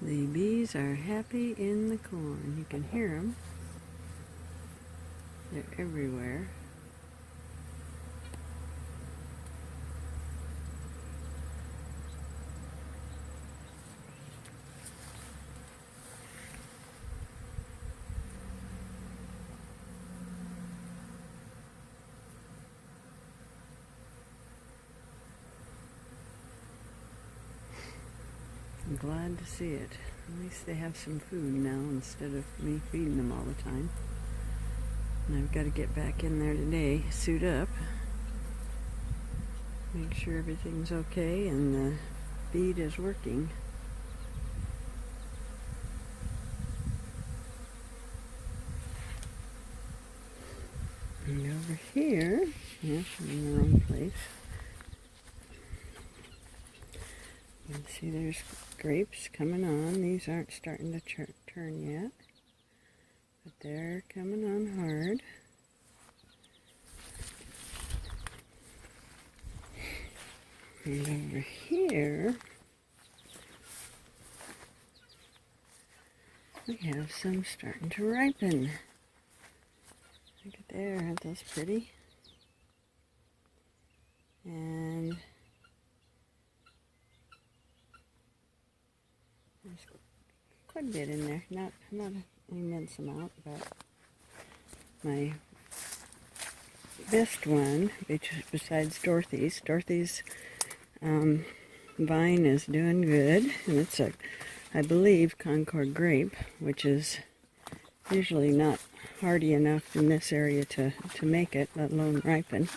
The bees are happy in the corn. You can hear them. They're everywhere. I'm glad to see it. At least they have some food now instead of me feeding them all the time. And I've got to get back in there today, suit up, make sure everything's okay and the feed is working. And over here, yes, I'm in the wrong place. You can see there's grapes coming on. These aren't starting to turn yet, but they're coming on hard. And over here, we have some starting to ripen. Look at there, aren't those pretty? And there's quite a bit in there, not an immense amount, but my best one, besides Dorothy's vine is doing good, and it's I believe Concord grape, which is usually not hardy enough in this area to make it, let alone ripen.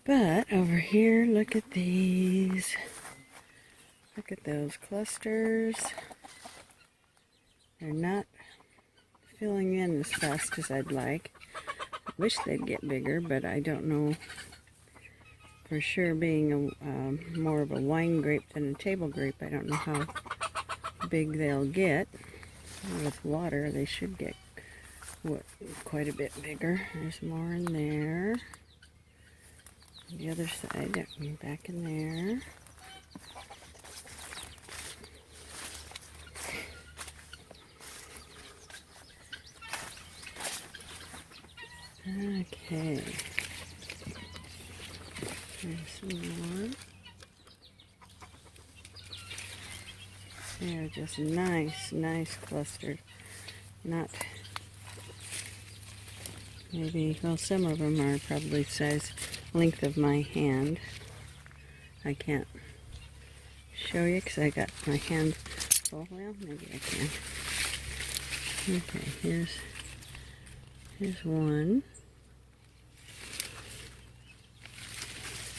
But over here, look at these. Look at those clusters. They're not filling in as fast as I'd like. I wish they'd get bigger, but I don't know for sure. Being more of a wine grape than a table grape, I don't know how big they'll get. With water, they should get quite a bit bigger. There's more in there. The other side, back in there. Okay. There's some more. They're just nice clustered. Not maybe, well, some of them are probably length of my hand. I can't show you because I got my hand full. Well, maybe I can. Okay, here's one.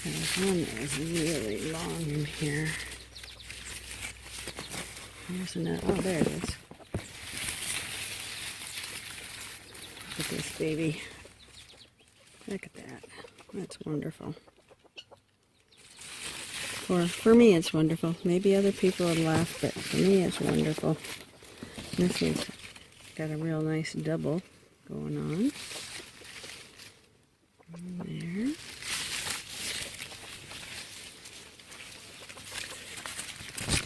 There's one that was really long in here. There's another. Oh, there it is. Look at this baby. Look at that. That's wonderful. For me, it's wonderful. Maybe other people would laugh, but for me, it's wonderful. This one's got a real nice double going on. There.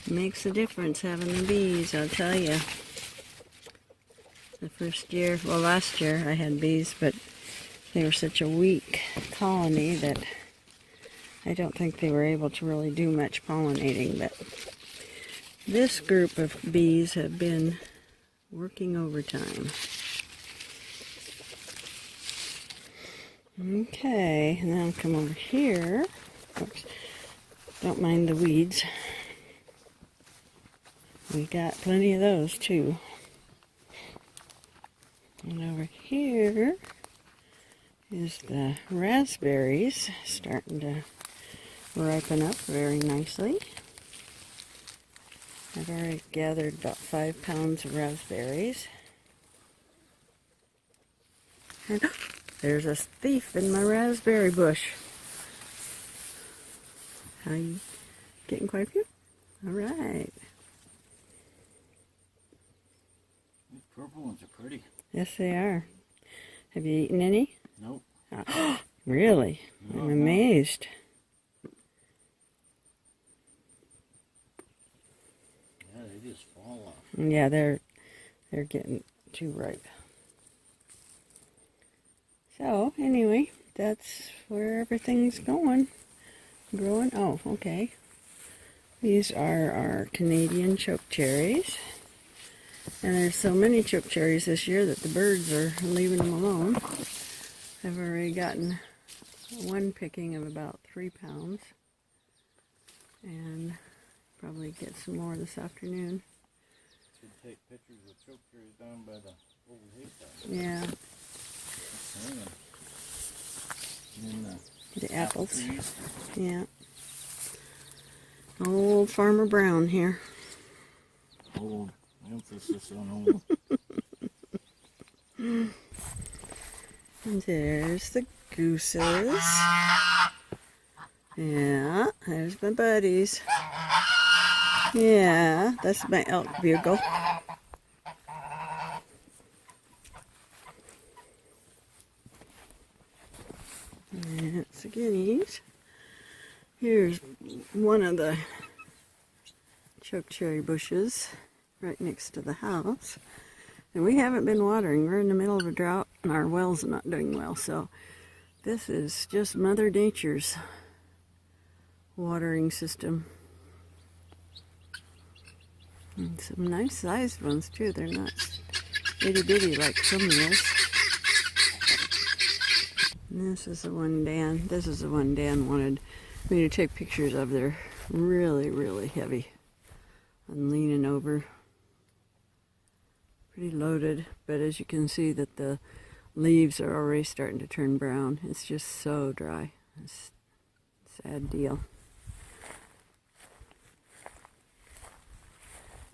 Makes a difference having the bees, I'll tell you. The first year, well, last year I had bees, but they were such a weak colony that I don't think they were able to really do much pollinating. But this group of bees have been working overtime. Okay, and then I'll come over here. Oops, don't mind the weeds. We got plenty of those too. And over here is the raspberries starting to ripen up very nicely. I've already gathered about 5 pounds of raspberries. And there's a thief in my raspberry bush. How you getting quite a few? All right. These purple ones are pretty. Yes, they are. Have you eaten any? Nope. Really? No, I'm amazed. Yeah, just fall off. Yeah, they're getting too ripe. So anyway, that's where everything's going. Growing. Oh, okay. These are our Canadian choke cherries. And there's so many choke cherries this year that the birds are leaving them alone. I've already gotten one picking of about 3 pounds. And probably get some more this afternoon. Should take pictures of choke cherries down by the old haystack. Yeah. And then The apples. trees. Yeah. Old Farmer Brown here. Old. Emphasis on old. And there's the gooses. Yeah, there's my buddies. Yeah, that's my elk bugle. And it's the guineas. Here's one of the choke cherry bushes right next to the house. And we haven't been watering. We're in the middle of a drought and our wells are not doing well. So this is just Mother Nature's watering system. And some nice sized ones too. They're not itty bitty like some of this. And this is the one Dan wanted me to take pictures of. They're really, really heavy. I'm leaning over. Pretty loaded, but as you can see that the leaves are already starting to turn brown. It's just so dry. It's a sad deal.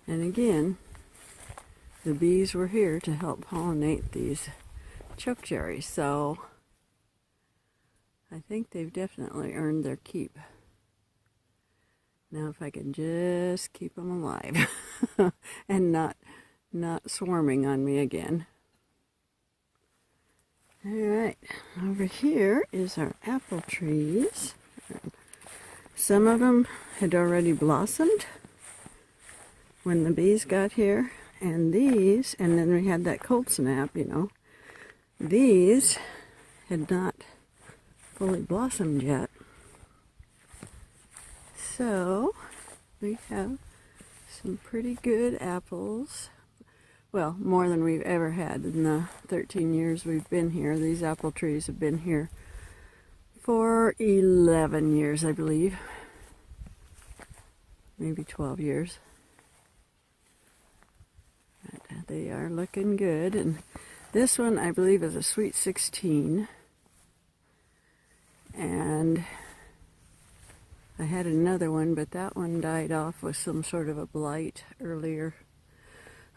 And again, the bees were here to help pollinate these choke cherries, so I think they've definitely earned their keep. Now if I can just keep them alive and not swarming on me again. Alright, over here is our apple trees. Some of them had already blossomed when the bees got here, and these, and then we had that cold snap, you know. These had not fully blossomed yet. So we have some pretty good apples. Well, more than we've ever had in the 13 years we've been here. These apple trees have been here for 11 years, I believe. Maybe 12 years. But they are looking good. And this one, I believe, is a Sweet 16. And I had another one, but that one died off with some sort of a blight earlier.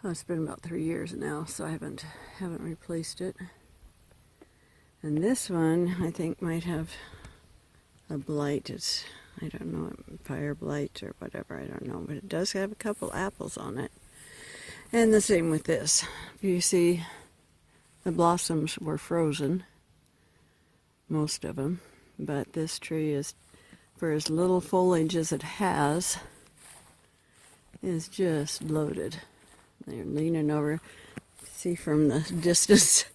Oh, it's been about 3 years now, so I haven't replaced it. And this one, I think, might have a blight. It's, I don't know, fire blight or whatever, I don't know. But it does have a couple apples on it. And the same with this. You see, the blossoms were frozen, most of them. But this tree is, for as little foliage as it has, is just loaded. They're leaning over. See from the distance,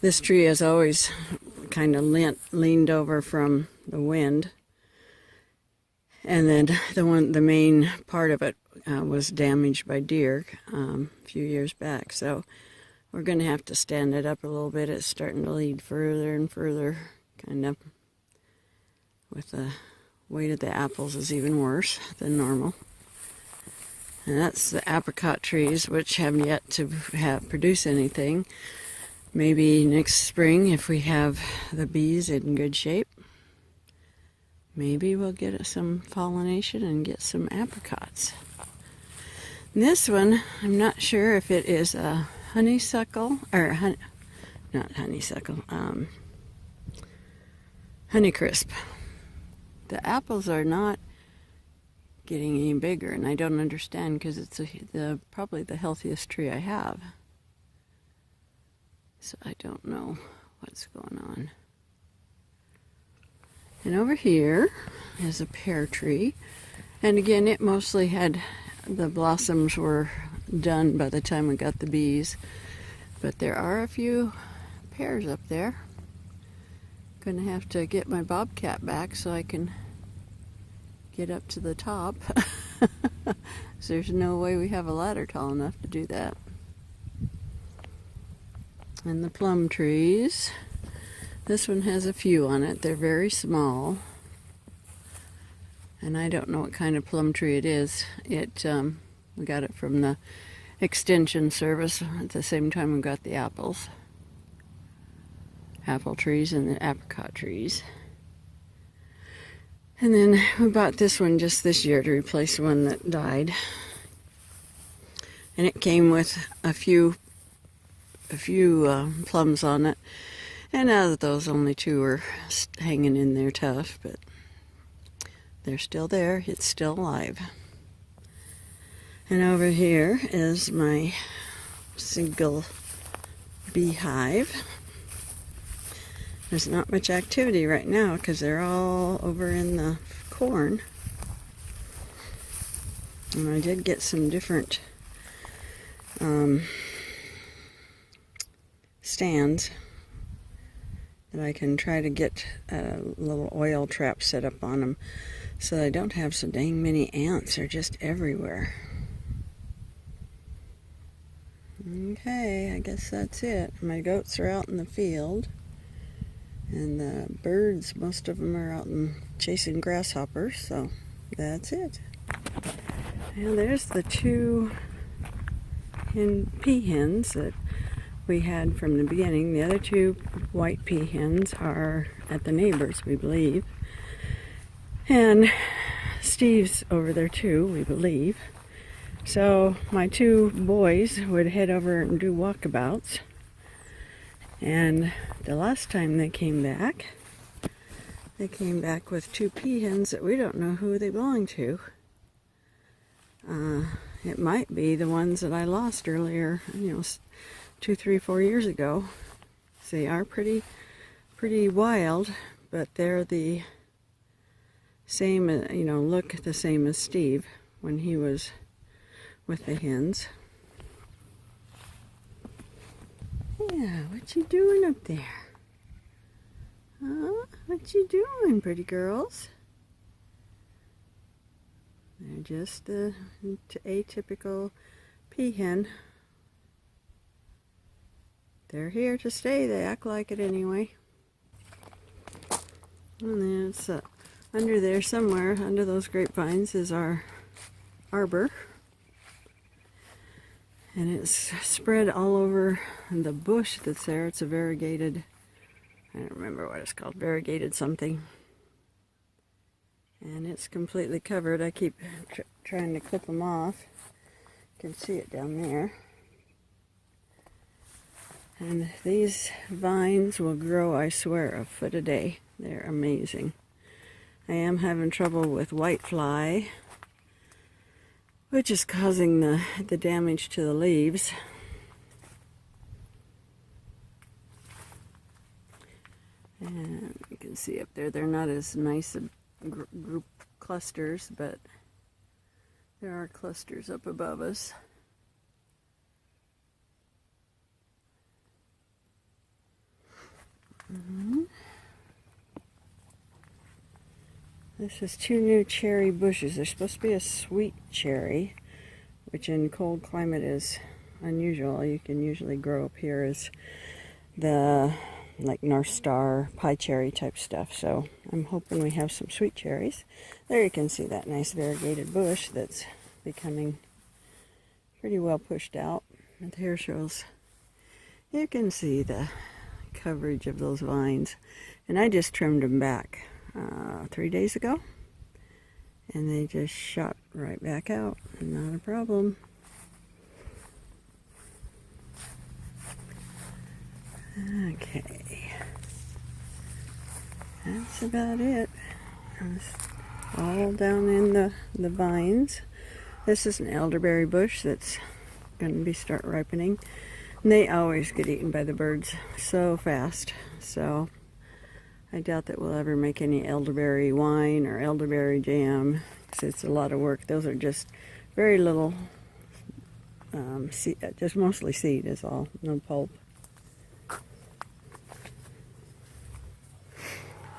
this tree has always kind of leaned over from the wind. And then the main part of it was damaged by deer a few years back. So we're going to have to stand it up a little bit. It's starting to lean further and further, kind of. With the weight of the apples is even worse than normal. And that's the apricot trees, which have yet to produce anything. Maybe next spring, if we have the bees in good shape, maybe we'll get some pollination and get some apricots. And this one, I'm not sure if it is a honeysuckle, or not honeysuckle, Honeycrisp. The apples are not getting any bigger, and I don't understand because it's probably the healthiest tree I have. So I don't know what's going on. And over here is a pear tree, and again it mostly had the blossoms were done by the time we got the bees. But there are a few pears up there. Gonna have to get my bobcat back so I can get up to the top. So there's no way we have a ladder tall enough to do that. And the plum trees. This one has a few on it. They're very small. And I don't know what kind of plum tree it is. We got it from the extension service at the same time we got the apples. Apple trees and the apricot trees. And then we bought this one just this year to replace the one that died. And it came with a few plums on it. And out of those, only 2 are hanging in there tough, but they're still there. It's still alive. And over here is my single beehive. There's not much activity right now because they're all over in the corn. And I did get some different stands that I can try to get a little oil trap set up on them so I don't have so dang many ants. They're just everywhere. Okay, I guess that's it. My goats are out in the field. And the birds, most of them are out and chasing grasshoppers, so that's it. And there's the 2 peahens that we had from the beginning. The other 2 white peahens are at the neighbors, we believe. And Steve's over there too, we believe. So my 2 boys would head over and do walkabouts. And the last time they came back with 2 peahens that we don't know who they belong to. It might be the ones that I lost earlier, 2, 3, 4 years ago. They are pretty wild, but they're the same, look the same as Steve when he was with the hens. Yeah, what you doing up there? Huh? What you doing, pretty girls? They're just the atypical peahen. They're here to stay. They act like it anyway. And then it's under there somewhere, under those grapevines, is our arbor. And it's spread all over the bush that's there. It's a variegated, I don't remember what it's called, variegated something. And it's completely covered. I keep trying to clip them off. You can see it down there. And these vines will grow, I swear, a foot a day. They're amazing. I am having trouble with whitefly, which is causing the damage to the leaves. And you can see up there, they're not as nice a group clusters, but there are clusters up above us. This is 2 new cherry bushes. They're supposed to be a sweet cherry, which in cold climate is unusual. You can usually grow up here as the like North Star pie cherry type stuff. So I'm hoping we have some sweet cherries. There you can see that nice variegated bush that's becoming pretty well pushed out. And here shows, you can see the coverage of those vines. And I just trimmed them back 3 days ago. And they just shot right back out. Not a problem. Okay. That's about it. It's all down in the vines. This is an elderberry bush that's going to start ripening. And they always get eaten by the birds so fast. So I doubt that we'll ever make any elderberry wine or elderberry jam, because it's a lot of work. Those are just Very little, just mostly seed is all, no pulp.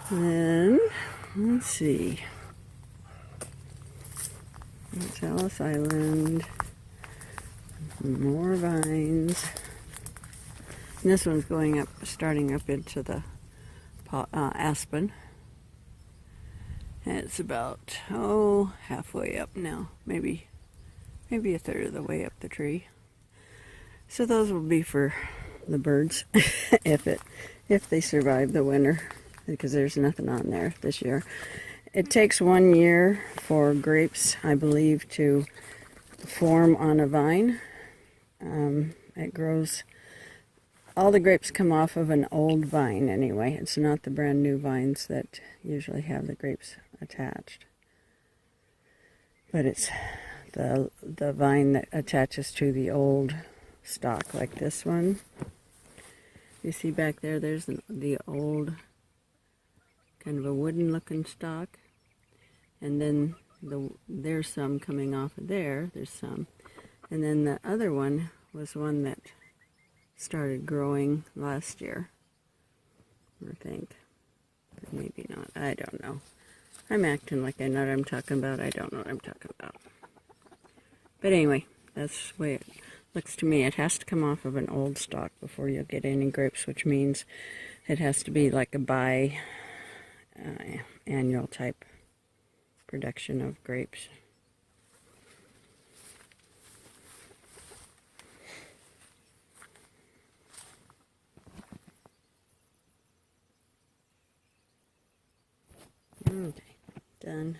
Then, let's see. That's Ellis Island. More vines. And this one's going up, starting up into the aspen. And it's about, halfway up now. Maybe a third of the way up the tree. So those will be for the birds if they survive the winter, because there's nothing on there this year. It takes 1 year for grapes, I believe, to form on a vine. It grows, all the grapes come off of an old vine anyway. It's not the brand new vines that usually have the grapes attached. But it's the vine that attaches to the old stalk, like this one. You see back there, there's the old, kind of a wooden looking stalk. And then there's some coming off of there. There's some. And then the other one was one that started growing last year, I think. But maybe not. I don't know. I'm acting like I know what I'm talking about. I don't know what I'm talking about. But anyway, that's the way it looks to me. It has to come off of an old stalk before you'll get any grapes, which means it has to be like a annual type production of grapes. Okay, done.